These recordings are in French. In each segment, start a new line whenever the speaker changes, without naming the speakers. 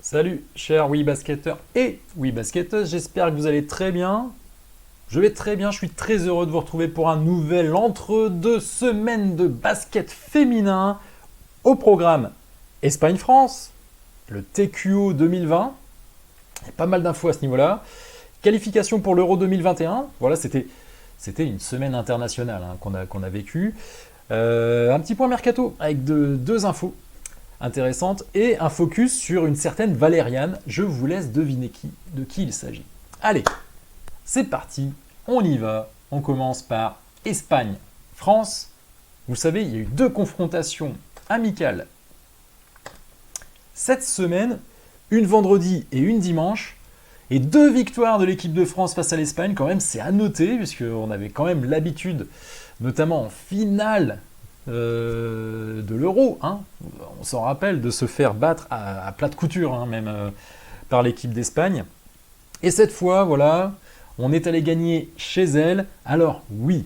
Salut chers WeBasketteurs et WeBasketteuses, j'espère que vous allez très bien. Je vais très bien, je suis très heureux de vous retrouver pour un nouvel entre-deux semaines de basket féminin au programme Espagne-France, le TQO 2020, il y a pas mal d'infos à ce niveau-là. Qualification pour l'Euro 2021, voilà c'était une semaine internationale qu'on a vécue. Un petit point mercato avec deux infos intéressante et un focus sur une certaine Valériane. Je vous laisse deviner de qui il s'agit. Allez, c'est parti, on y va. On commence par Espagne-France. Vous savez, il y a eu deux confrontations amicales cette semaine, une vendredi et une dimanche. Et deux victoires de l'équipe de France face à l'Espagne, quand même, c'est à noter, puisqu'on avait quand même l'habitude, notamment en finale de l'Euro, on s'en rappelle, de se faire battre à plat de couture, même par l'équipe d'Espagne. Et cette fois, voilà, on est allé gagner chez elle. Alors oui,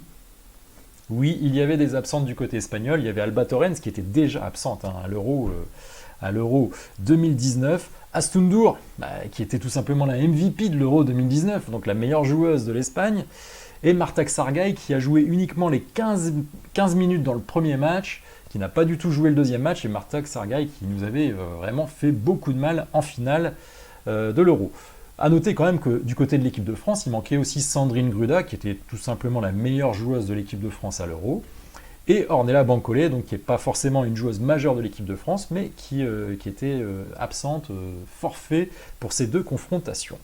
il y avait des absentes du côté espagnol. Il y avait Alba Torrens qui était déjà absente à l'Euro 2019. Astundur, qui était tout simplement la MVP de l'Euro 2019, donc la meilleure joueuse de l'Espagne. Et Marta Xargay qui a joué uniquement les 15 minutes dans le premier match, qui n'a pas du tout joué le deuxième match, et Marta Xargay qui nous avait vraiment fait beaucoup de mal en finale de l'Euro. A noter quand même que du côté de l'équipe de France, il manquait aussi Sandrine Gruda, qui était tout simplement la meilleure joueuse de l'équipe de France à l'Euro, et Ornella Bancolé, donc qui n'est pas forcément une joueuse majeure de l'équipe de France, mais qui était absente, forfait pour ces deux confrontations.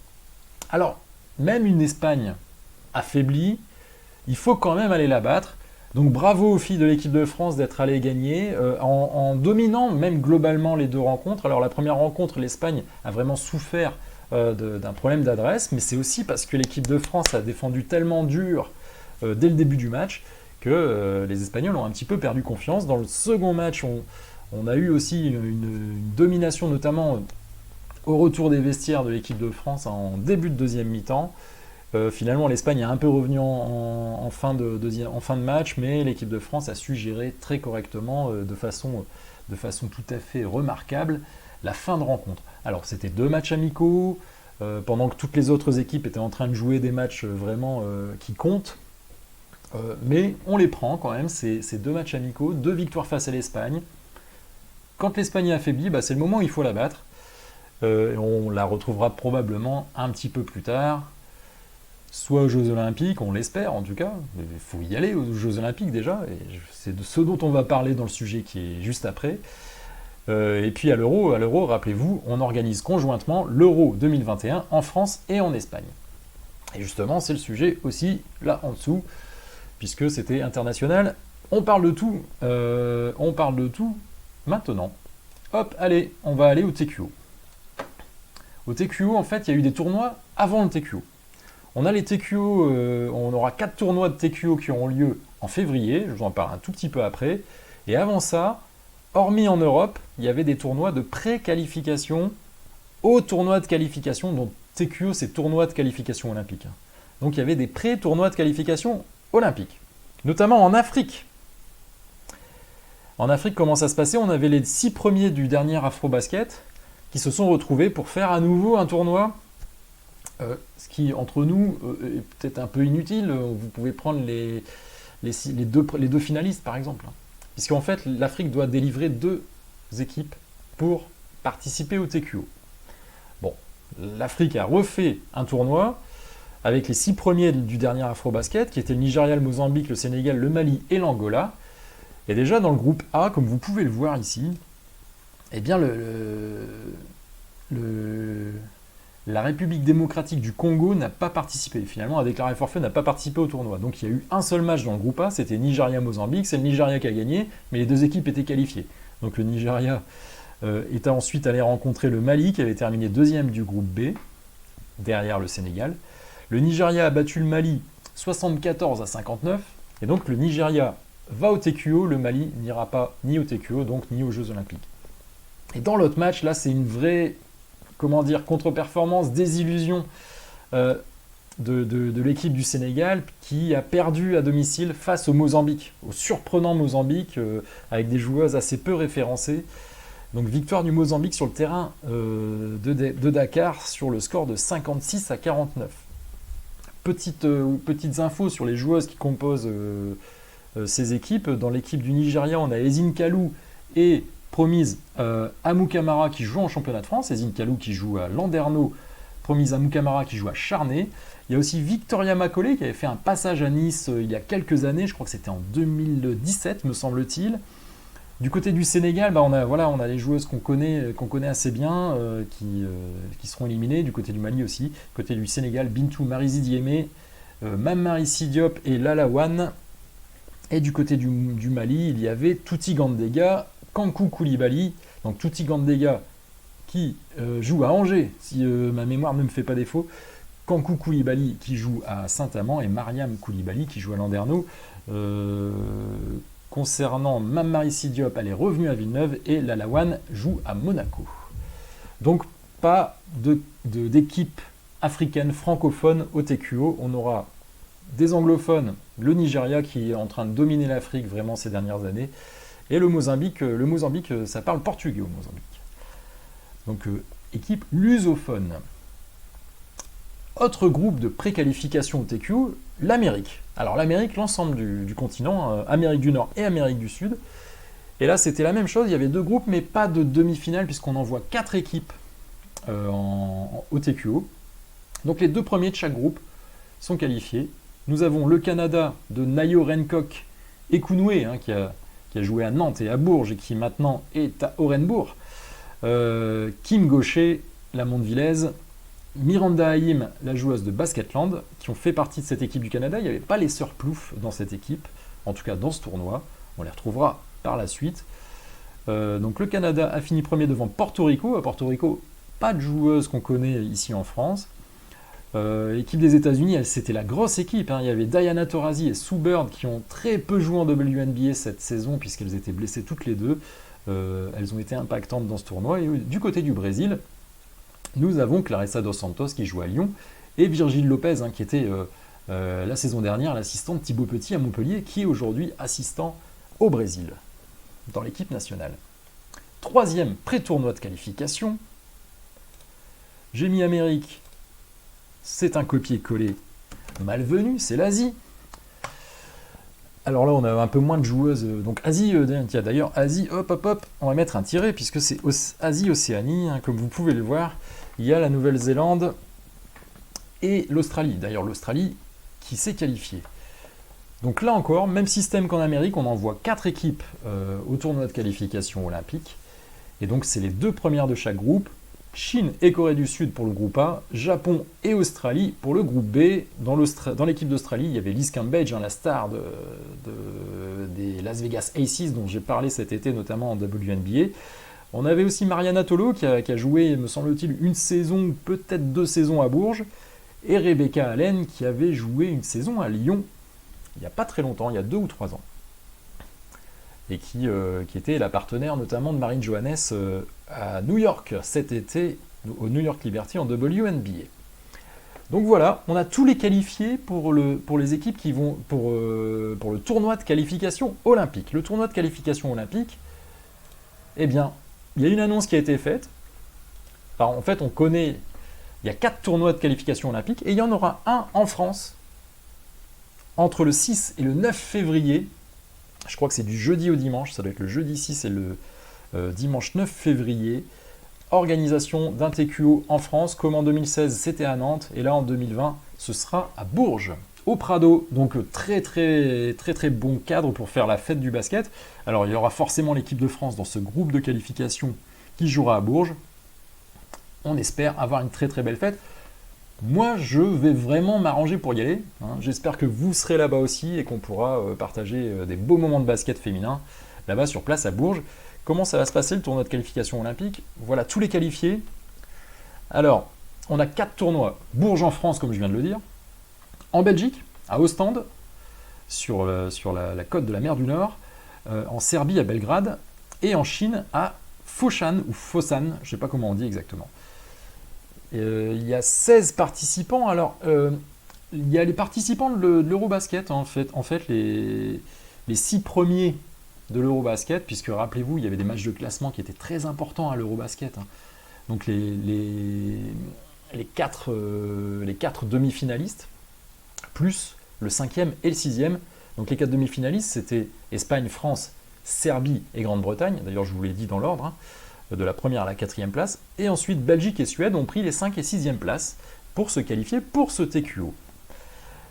Alors, même une Espagne affaiblie, il faut quand même aller la battre. Donc bravo aux filles de l'équipe de France d'être allées gagner en dominant même globalement les deux rencontres. Alors la première rencontre, l'Espagne a vraiment souffert d'un problème d'adresse, mais c'est aussi parce que l'équipe de France a défendu tellement dur dès le début du match que les Espagnols ont un petit peu perdu confiance. Dans le second match, on a eu aussi une domination, notamment au retour des vestiaires de l'équipe de France en début de deuxième mi-temps. Finalement, l'Espagne est un peu revenue en fin de match, mais l'équipe de France a su gérer très correctement, de façon tout à fait remarquable, la fin de rencontre. Alors, c'était deux matchs amicaux, pendant que toutes les autres équipes étaient en train de jouer des matchs vraiment qui comptent. Mais on les prend quand même, ces deux matchs amicaux, deux victoires face à l'Espagne. Quand l'Espagne est affaiblie, c'est le moment où il faut la battre. On la retrouvera probablement un petit peu plus tard, soit aux Jeux Olympiques, on l'espère en tout cas. Il faut y aller aux Jeux Olympiques déjà, et c'est de ce dont on va parler dans le sujet qui est juste après. Et puis à l'Euro, rappelez-vous, on organise conjointement l'Euro 2021 en France et en Espagne. Et justement, c'est le sujet aussi là en dessous, puisque c'était international. On parle de tout maintenant. Hop, allez, on va aller au TQO. Au TQO, en fait, il y a eu des tournois avant le TQO. On a les TQO, on aura 4 tournois de TQO qui auront lieu en février, je vous en parle un tout petit peu après. Et avant ça, hormis en Europe, il y avait des tournois de pré-qualification au tournoi de qualification, donc TQO c'est tournoi de qualification olympique. Donc il y avait des pré-tournois de qualification olympique, notamment en Afrique. En Afrique, comment ça se passait? On avait les 6 premiers du dernier Afrobasket qui se sont retrouvés pour faire à nouveau un tournoi. Ce qui, entre nous, est peut-être un peu inutile. Vous pouvez prendre les deux finalistes, par exemple. Puisqu'en fait, l'Afrique doit délivrer 2 équipes pour participer au TQO. Bon, l'Afrique a refait un tournoi avec les 6 premiers du dernier Afrobasket, qui étaient le Nigeria, le Mozambique, le Sénégal, le Mali et l'Angola. Et déjà, dans le groupe A, comme vous pouvez le voir ici, eh bien, la République démocratique du Congo n'a pas participé. Finalement, a déclaré forfait, n'a pas participé au tournoi. Donc il y a eu un seul match dans le groupe A, c'était Nigeria-Mozambique. C'est le Nigeria qui a gagné, mais les deux équipes étaient qualifiées. Donc le Nigeria est ensuite allé rencontrer le Mali, qui avait terminé deuxième du groupe B, derrière le Sénégal. Le Nigeria a battu le Mali 74-59. Et donc le Nigeria va au TQO, le Mali n'ira pas ni au TQO, donc ni aux Jeux Olympiques. Et dans l'autre match, là, c'est une vraie contre-performance, désillusion de l'équipe du Sénégal qui a perdu à domicile face au Mozambique, au surprenant Mozambique, avec des joueuses assez peu référencées. Donc victoire du Mozambique sur le terrain de Dakar sur le score de 56-49. Petites infos sur les joueuses qui composent ces équipes. Dans l'équipe du Nigeria, on a Ezine Kalou et Promise Amou Kamara qui jouent en championnat de France. Ezine Kalou qui joue à Landerneau, Promise Amou Kamara qui joue à Charnay. Il y a aussi Victoria Macaulay qui avait fait un passage à Nice il y a quelques années, je crois que c'était en 2017 me semble-t-il. Du côté du Sénégal, on a les joueuses qu'on connaît assez bien, qui seront éliminées. Du côté du Mali aussi. Du côté du Sénégal, Bintou Marizi Diémé, Mamari Sidiop et Lalawan. Et du côté du Mali, il y avait Touti Gandega, Kankou Koulibaly. Donc Touti Gandega qui joue à Angers, si ma mémoire ne me fait pas défaut. Kankou Koulibaly qui joue à Saint-Amand et Mariam Koulibaly qui joue à Landerneau. Concernant Mamari Sidiop, elle est revenue à Villeneuve et Lalawan joue à Monaco. Donc pas d'équipe africaine francophone au TQO. On aura des anglophones, le Nigeria qui est en train de dominer l'Afrique vraiment ces dernières années, et le Mozambique, ça parle portugais au Mozambique. Donc équipe lusophone. Autre groupe de préqualification au TQO, l'Amérique. Alors l'Amérique, l'ensemble du continent, Amérique du Nord et Amérique du Sud. Et là, c'était la même chose, il y avait deux groupes, mais pas de demi-finale, puisqu'on envoie 4 équipes au TQO. Donc les 2 premiers de chaque groupe sont qualifiés. Nous avons le Canada de Nayo Rencock et Kounoué, qui a joué à Nantes et à Bourges, et qui maintenant est à Orenbourg. Kim Gaucher, la Mondevillez, Miranda Haïm, la joueuse de Basketland, qui ont fait partie de cette équipe du Canada. Il n'y avait pas les sœurs Plouf dans cette équipe, en tout cas dans ce tournoi. On les retrouvera par la suite. Donc le Canada a fini premier devant Porto Rico. À Porto Rico, pas de joueuse qu'on connaît ici en France. L'équipe des États-Unis, c'était la grosse équipe. Il y avait Diana Taurasi et Sue Bird qui ont très peu joué en WNBA cette saison puisqu'elles étaient blessées toutes les deux. Elles ont été impactantes dans ce tournoi. Et du côté du Brésil, nous avons Clarissa Dos Santos qui joue à Lyon et Virgile Lopez qui était la saison dernière l'assistante Thibaut Petit à Montpellier, qui est aujourd'hui assistant au Brésil dans l'équipe nationale. 3e pré-tournoi de qualification. J'ai mis Amérique. C'est un copier-coller malvenu, c'est l'Asie. Alors là, on a un peu moins de joueuses. Donc Asie, tiens d'ailleurs, Asie, hop, on va mettre un tiret, puisque c'est Asie-Océanie, comme vous pouvez le voir. Il y a la Nouvelle-Zélande et l'Australie. D'ailleurs, l'Australie qui s'est qualifiée. Donc là encore, même système qu'en Amérique, on envoie 4 équipes au tournoi de qualification olympique. Et donc, c'est les 2 premières de chaque groupe. Chine et Corée du Sud pour le groupe A, Japon et Australie pour le groupe B. Dans l'équipe d'Australie, il y avait Liz Cambage, la star des Las Vegas Aces, dont j'ai parlé cet été, notamment en WNBA. On avait aussi Mariana Tolo, qui a joué, me semble-t-il, une saison, peut-être 2 saisons à Bourges, et Rebecca Allen, qui avait joué une saison à Lyon, il n'y a pas très longtemps, il y a 2 ou 3 ans. Et qui était la partenaire notamment de Marine Johannes à New York cet été, au New York Liberty en WNBA. Donc voilà, on a tous les qualifiés pour les équipes qui vont pour le tournoi de qualification olympique. Le tournoi de qualification olympique, eh bien, il y a une annonce qui a été faite. Alors en fait, on connaît, il y a 4 tournois de qualification olympique et il y en aura un en France entre le 6 et le 9 février. Je crois que c'est du jeudi au dimanche, ça doit être le jeudi 6 et le dimanche 9 février. Organisation d'un TQO en France, comme en 2016 c'était à Nantes, et là en 2020 ce sera à Bourges, au Prado. Donc très bon cadre pour faire la fête du basket. Alors il y aura forcément l'équipe de France dans ce groupe de qualification qui jouera à Bourges. On espère avoir une très belle fête. Moi, je vais vraiment m'arranger pour y aller. J'espère que vous serez là-bas aussi et qu'on pourra partager des beaux moments de basket féminin là-bas sur place à Bourges. Comment ça va se passer le tournoi de qualification olympique? Voilà tous les qualifiés. Alors, on a 4 tournois. Bourges en France, comme je viens de le dire. En Belgique, à Ostende, sur la côte de la mer du Nord. En Serbie, à Belgrade. Et en Chine, à Foshan, ou Fosan, je ne sais pas comment on dit exactement. Il y a 16 participants. Alors, il y a les participants de l'Eurobasket, en fait les 6 premiers de l'Eurobasket, puisque rappelez-vous, il y avait des matchs de classement qui étaient très importants à l'Eurobasket. Donc les quatre demi-finalistes, plus le cinquième et le sixième. Donc les 4 demi-finalistes, c'était Espagne, France, Serbie et Grande-Bretagne. D'ailleurs, je vous l'ai dit dans l'ordre, de la première à la 4e place. Et ensuite, Belgique et Suède ont pris les 5 et 6e places pour se qualifier pour ce TQO.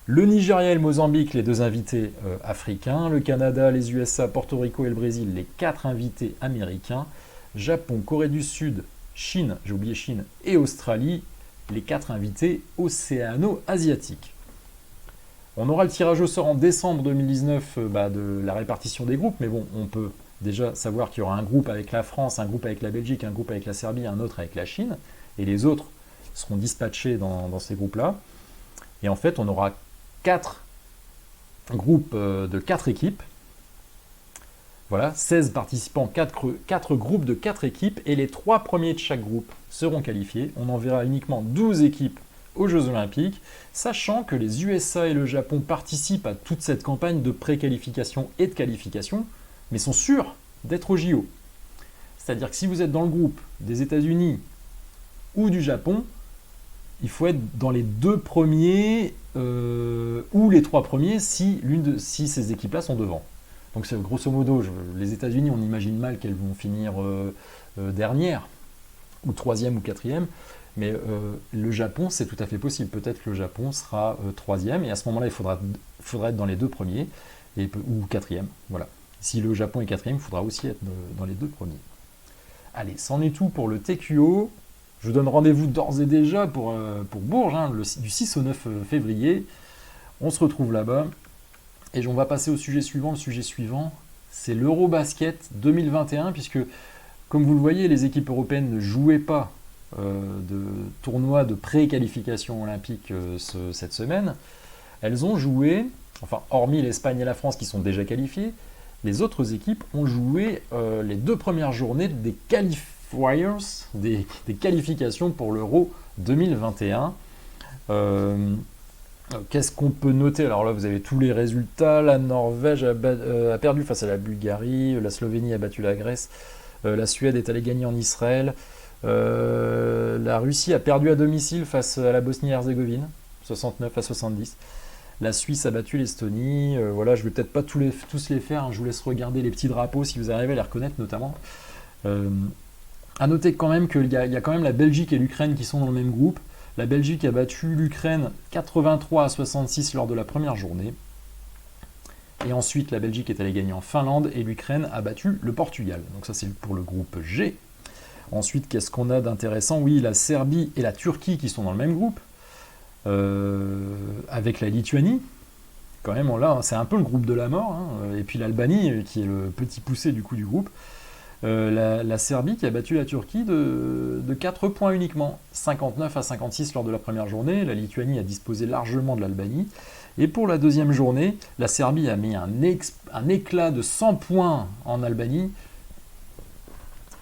Le Nigeria et le Mozambique, les 2 invités africains. Le Canada, les USA, Porto Rico et le Brésil, les 4 invités américains. Japon, Corée du Sud, Chine, j'ai oublié Chine, et Australie, les 4 invités océano-asiatiques. On aura le tirage au sort en décembre 2019 de la répartition des groupes, mais bon, on peut déjà savoir qu'il y aura un groupe avec la France, un groupe avec la Belgique, un groupe avec la Serbie, un autre avec la Chine, et les autres seront dispatchés dans ces groupes-là. Et en fait, on aura 4 groupes de 4 équipes. Voilà, 16 participants, 4 groupes de 4 équipes, et les 3 premiers de chaque groupe seront qualifiés. On enverra uniquement 12 équipes aux Jeux Olympiques, sachant que les USA et le Japon participent à toute cette campagne de pré-qualification et de qualification, mais sont sûrs d'être aux JO. C'est-à-dire que si vous êtes dans le groupe des États-Unis ou du Japon, il faut être dans les 2 premiers ou les 3 premiers si ces équipes-là sont devant. Donc c'est grosso modo, les États-Unis, on imagine mal qu'elles vont finir dernière, ou 3e ou 4e, mais le Japon, c'est tout à fait possible. Peut-être que le Japon sera 3e, et à ce moment-là, il faudra être dans les 2 premiers, ou 4e. Voilà. Si le Japon est 4e, il faudra aussi être dans les 2 premiers. Allez, c'en est tout pour le TQO. Je vous donne rendez-vous d'ores et déjà pour Bourges, du 6 au 9 février. On se retrouve là-bas. Et on va passer au sujet suivant. Le sujet suivant, c'est l'Eurobasket 2021, puisque, comme vous le voyez, les équipes européennes ne jouaient pas de tournoi de pré-qualification olympique cette semaine. Elles ont joué, enfin, hormis l'Espagne et la France qui sont déjà qualifiées, les autres équipes ont joué les 2 premières journées des qualifiers, des qualifications pour l'Euro 2021. Qu'est-ce qu'on peut noter? Alors là, vous avez tous les résultats. La Norvège a perdu face à la Bulgarie, la Slovénie a battu la Grèce, la Suède est allée gagner en Israël, la Russie a perdu à domicile face à la Bosnie-Herzégovine, 69 à 70. La Suisse a battu l'Estonie. Voilà, je ne vais peut-être pas tous les faire, hein. Je vous laisse regarder les petits drapeaux si vous arrivez à les reconnaître notamment. À noter quand même qu'il y a quand même la Belgique et l'Ukraine qui sont dans le même groupe. La Belgique a battu l'Ukraine 83 à 66 lors de la première journée. Et ensuite, la Belgique est allée gagner en Finlande et l'Ukraine a battu le Portugal. Donc ça, c'est pour le groupe G. Ensuite, qu'est-ce qu'on a d'intéressant? Oui, la Serbie et la Turquie qui sont dans le même groupe. Avec la Lituanie. Quand même, là, c'est un peu le groupe de la mort. Hein. Et puis l'Albanie, qui est le petit poussé du coup du groupe. La Serbie qui a battu la Turquie de 4 points uniquement, 59 à 56 lors de la première journée. La Lituanie a disposé largement de l'Albanie. Et pour la deuxième journée, la Serbie a mis un éclat de 100 points en Albanie.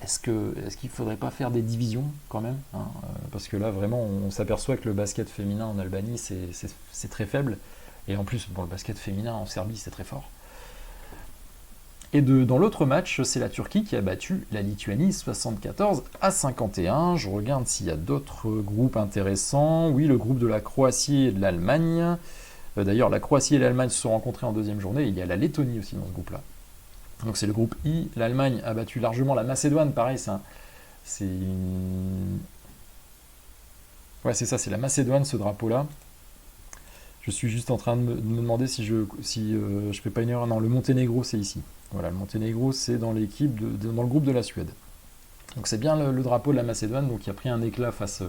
Est-ce qu'il ne faudrait pas faire des divisions quand même, hein, parce que là, vraiment, on s'aperçoit que le basket féminin en Albanie, c'est très faible. Et en plus, le basket féminin en Serbie, c'est très fort. Et dans l'autre match, c'est la Turquie qui a battu la Lituanie 74 à 51. Je regarde s'il y a d'autres groupes intéressants. Oui, le groupe de la Croatie et de l'Allemagne. D'ailleurs, la Croatie et l'Allemagne se sont rencontrés en deuxième journée. Il y a la Lettonie aussi dans ce groupe-là. Donc c'est le groupe I. L'Allemagne a battu largement la Macédoine. Pareil, c'est c'est la Macédoine, ce drapeau-là. Je suis juste en train de me demander si je fais pas une erreur. Non, le Monténégro, c'est ici. Voilà, le Monténégro, c'est dans l'équipe dans le groupe de la Suède. Donc c'est bien le drapeau de la Macédoine, donc qui a pris un éclat face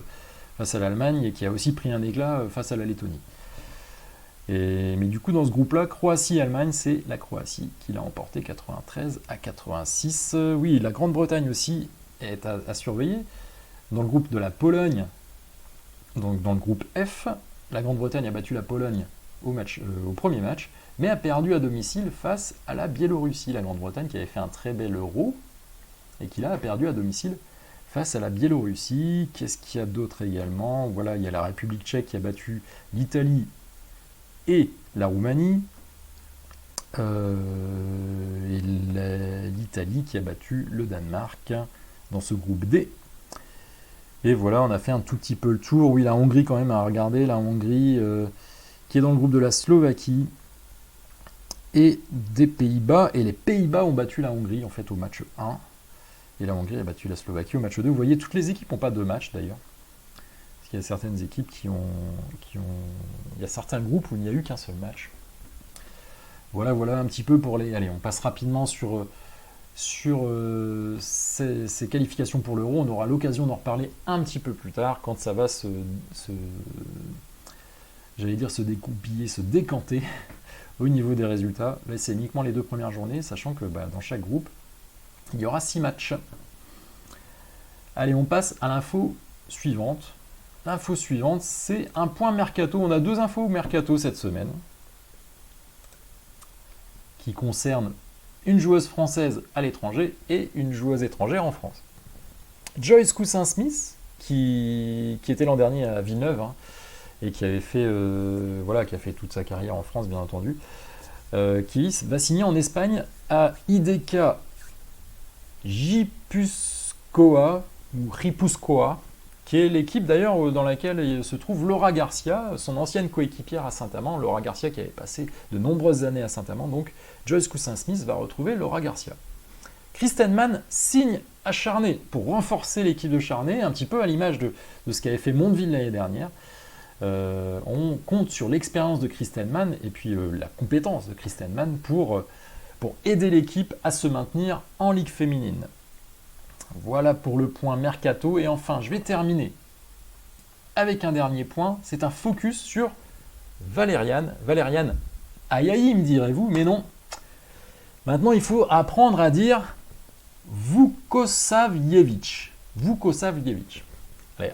à l'Allemagne et qui a aussi pris un éclat face à la Lettonie. Mais du coup, dans ce groupe-là, Croatie-Allemagne, c'est la Croatie qui l'a emporté 93 à 86. Oui, la Grande-Bretagne aussi est à surveiller. Dans le groupe de la Pologne, donc dans le groupe F, la Grande-Bretagne a battu la Pologne au premier match, mais a perdu à domicile face à la Biélorussie. La Grande-Bretagne qui avait fait un très bel Euro et qui là a perdu à domicile face à la Biélorussie. Qu'est-ce qu'il y a d'autre également? Voilà, il y a la République tchèque qui a battu l'Italie et la Roumanie. Et l'Italie qui a battu le Danemark dans ce groupe D. Et voilà, on a fait un tout petit peu le tour. Oui, la Hongrie quand même à regarder. La Hongrie qui est dans le groupe de la Slovaquie et des Pays-Bas. Et les Pays-Bas ont battu la Hongrie en fait au match 1. Et la Hongrie a battu la Slovaquie au match 2. Vous voyez, toutes les équipes n'ont pas 2 matchs d'ailleurs. Parce qu'il y a certaines équipes qui ont... Il y a certains groupes où il n'y a eu qu'un seul match. Voilà un petit peu pour les... Allez, on passe rapidement sur ces qualifications pour l'Euro. On aura l'occasion d'en reparler un petit peu plus tard, quand ça va j'allais dire se découpiller, se décanter au niveau des résultats. Là, c'est uniquement les 2 premières journées, sachant que dans chaque groupe, il y aura 6 matchs. Allez, on passe à l'info suivante. L'info suivante, c'est un point mercato. On a 2 infos mercato cette semaine, qui concernent une joueuse française à l'étranger et une joueuse étrangère en France. Joyce Coussin-Smith, qui était l'an dernier à Villeneuve, et qui avait fait, qui a fait toute sa carrière en France, bien entendu, qui va signer en Espagne à IDK Gipuzkoa, ou Ripuzkoa, qui est l'équipe d'ailleurs dans laquelle se trouve Laura Garcia, son ancienne coéquipière à Saint-Amand. Laura Garcia qui avait passé de nombreuses années à Saint-Amand, donc Joyce Coussin-Smith va retrouver Laura Garcia. Kristen Mann signe à Charnay pour renforcer l'équipe de Charnay, un petit peu à l'image de ce qu'avait fait Mondeville l'année dernière. On compte sur l'expérience de Kristen Mann et puis la compétence de Kristen Mann pour aider l'équipe à se maintenir en Ligue féminine. Voilà pour le point mercato. Et enfin, je vais terminer avec un dernier point. C'est un focus sur Valériane Ayayi, me direz-vous, mais non. Maintenant, il faut apprendre à dire Vukosavljević. Allez,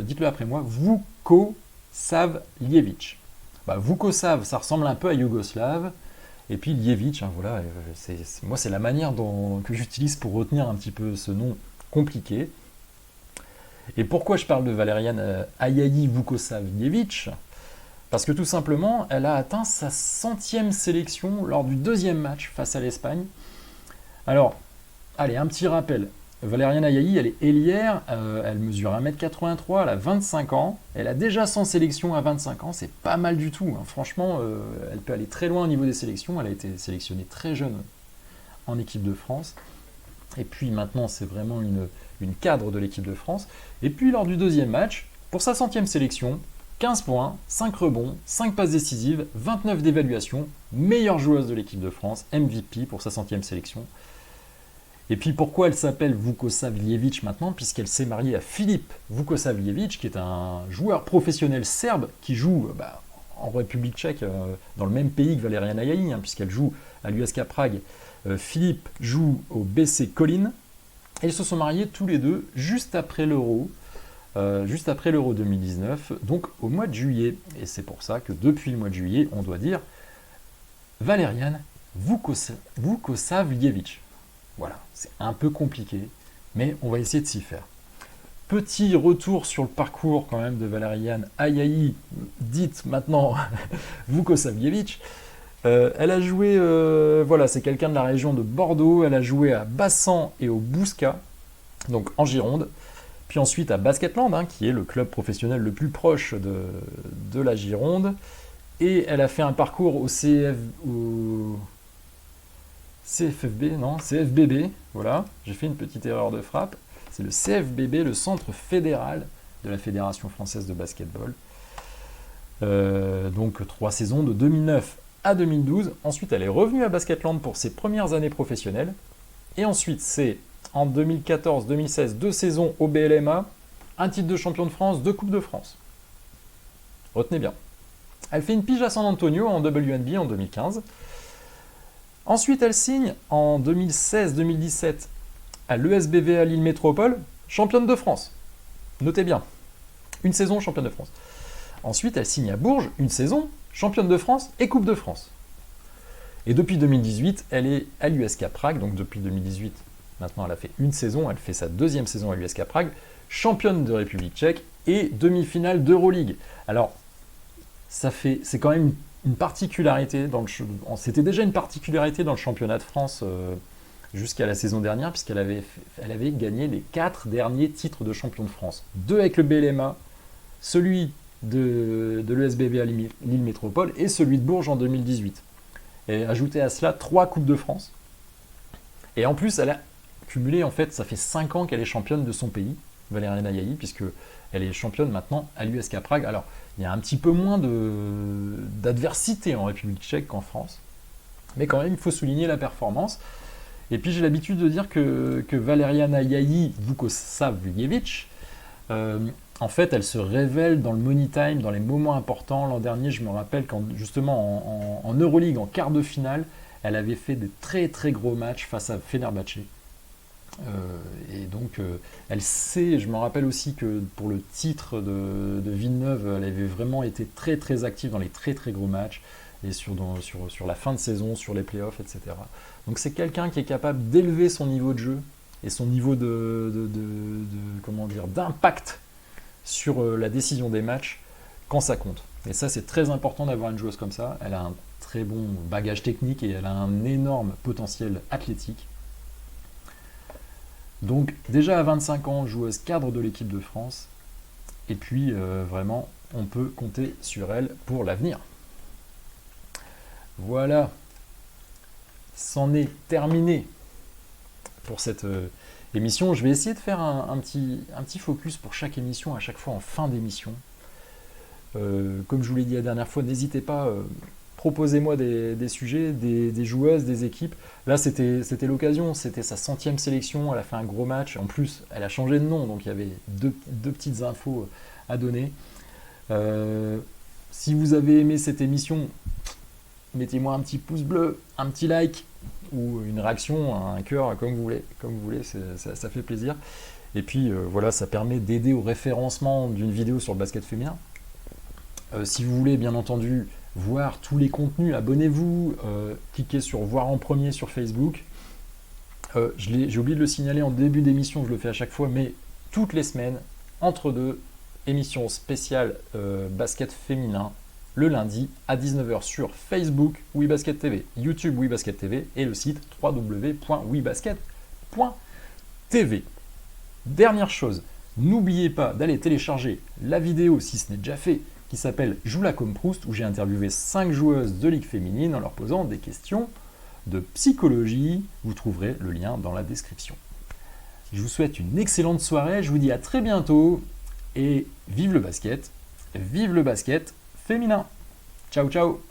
dites-le après moi. Vukosavljević. Vukosav, ça ressemble un peu à Yougoslave. Et puis Ljević, voilà, moi c'est la manière que j'utilise pour retenir un petit peu ce nom compliqué. Et pourquoi je parle de Valériane Ayayi Vukosavljević ? Parce que tout simplement, elle a atteint sa 100e sélection lors du 2e match face à l'Espagne. Alors, allez, un petit rappel. Valériane Ayayi, elle est ailière, elle mesure 1m83, elle a 25 ans, elle a déjà 100 sélections à 25 ans, c'est pas mal du tout. Franchement, elle peut aller très loin au niveau des sélections, elle a été sélectionnée très jeune en équipe de France. Et puis maintenant, c'est vraiment une cadre de l'équipe de France. Et puis lors du 2e match, pour sa 100e sélection, 15 points, 5 rebonds, 5 passes décisives, 29 d'évaluation, meilleure joueuse de l'équipe de France, MVP pour sa 100e sélection. Et puis pourquoi elle s'appelle Vukosavljević maintenant ? Puisqu'elle s'est mariée à Filip Vukosavljević, qui est un joueur professionnel serbe qui joue en République tchèque, dans le même pays que Valériane Ayayi, puisqu'elle joue à l'USK Prague. Filip joue au BC Kolín. Et ils se sont mariés tous les deux juste après l'Euro 2019, donc au mois de juillet. Et c'est pour ça que depuis le mois de juillet, on doit dire Valériane Vukosavljević. Voilà, c'est un peu compliqué, mais on va essayer de s'y faire. Petit retour sur le parcours quand même de Valériane Ayayi, dite maintenant Vukosavljević. Elle a joué, c'est quelqu'un de la région de Bordeaux, elle a joué à Bassan et au Bouscat, donc en Gironde, puis ensuite à Basketland, qui est le club professionnel le plus proche de la Gironde, et elle a fait un parcours au CFBB, voilà, j'ai fait une petite erreur de frappe. C'est le CFBB, le centre fédéral de la Fédération française de basketball. Donc 3 saisons de 2009 à 2012. Ensuite, elle est revenue à Basketland pour ses premières années professionnelles. Et ensuite, c'est en 2014-2016, 2 saisons au BLMA, un titre de champion de France, 2 Coupes de France. Retenez bien. Elle fait une pige à San Antonio en WNBA en 2015. Ensuite, elle signe en 2016-2017 à l'ESBVA Lille Métropole, championne de France. Notez bien, une saison championne de France. Ensuite, elle signe à Bourges, une saison championne de France et Coupe de France. Et depuis 2018, elle est à l'USK Prague, donc depuis 2018, maintenant elle a fait une saison, elle fait sa 2e saison à l'USK Prague, championne de République tchèque et demi-finale d'Euroleague. Alors, c'est quand même une particularité, c'était déjà une particularité dans le championnat de France jusqu'à la saison dernière, elle avait gagné les 4 derniers titres de champion de France. 2 avec le BLMA, celui de l'ESBV à Lille Métropole et celui de Bourges en 2018. Et ajouté à cela 3 Coupes de France. Et en plus, elle a cumulé, en fait, ça fait 5 ans qu'elle est championne de son pays, Valeriana Yayi, puisque elle est championne maintenant à l'USK Prague. Alors, il y a un petit peu moins d'adversité en République tchèque qu'en France, mais quand même, il faut souligner la performance. Et puis, j'ai l'habitude de dire que Valeriana Yayi Vukosavljevic, en fait, elle se révèle dans le money time, dans les moments importants. L'an dernier, je me rappelle quand, justement, en Euroleague, en quart de finale, elle avait fait des très très gros matchs face à Fenerbahçe. Et donc, elle sait, je me rappelle aussi que pour le titre de Villeneuve, elle avait vraiment été très très active dans les très très gros matchs, et sur la fin de saison, sur les playoffs, etc. Donc c'est quelqu'un qui est capable d'élever son niveau de jeu et son niveau comment dire, d'impact sur la décision des matchs quand ça compte. Et ça, c'est très important d'avoir une joueuse comme ça. Elle a un très bon bagage technique et elle a un énorme potentiel athlétique. Donc déjà à 25 ans, joueuse cadre de l'équipe de France. Et puis vraiment, on peut compter sur elle pour l'avenir. Voilà, c'en est terminé pour cette émission. Je vais essayer de faire un petit focus pour chaque émission, à chaque fois en fin d'émission. Comme je vous l'ai dit la dernière fois, n'hésitez pas, proposez-moi des sujets, des joueuses, des équipes. Là, c'était l'occasion, c'était sa 100e sélection, elle a fait un gros match. En plus, elle a changé de nom, donc il y avait deux petites infos à donner. Si vous avez aimé cette émission, mettez-moi un petit pouce bleu, un petit like, ou une réaction, un cœur, comme vous voulez, ça fait plaisir. Et puis voilà, ça permet d'aider au référencement d'une vidéo sur le basket féminin. Si vous voulez bien entendu voir tous les contenus, abonnez-vous, cliquez sur voir en premier sur Facebook. J'ai oublié de le signaler en début d'émission, je le fais à chaque fois, mais toutes les semaines, entre deux, émission spéciale basket féminin, le lundi à 19h sur Facebook WeBasket TV, YouTube WeBasket TV et le site www.webasket.tv. Dernière chose, n'oubliez pas d'aller télécharger la vidéo, si ce n'est déjà fait, qui s'appelle Joue-la comme Proust, où j'ai interviewé 5 joueuses de ligue féminine en leur posant des questions de psychologie. Vous trouverez le lien dans la description. Je vous souhaite une excellente soirée, je vous dis à très bientôt et vive le basket féminin. Ciao ciao.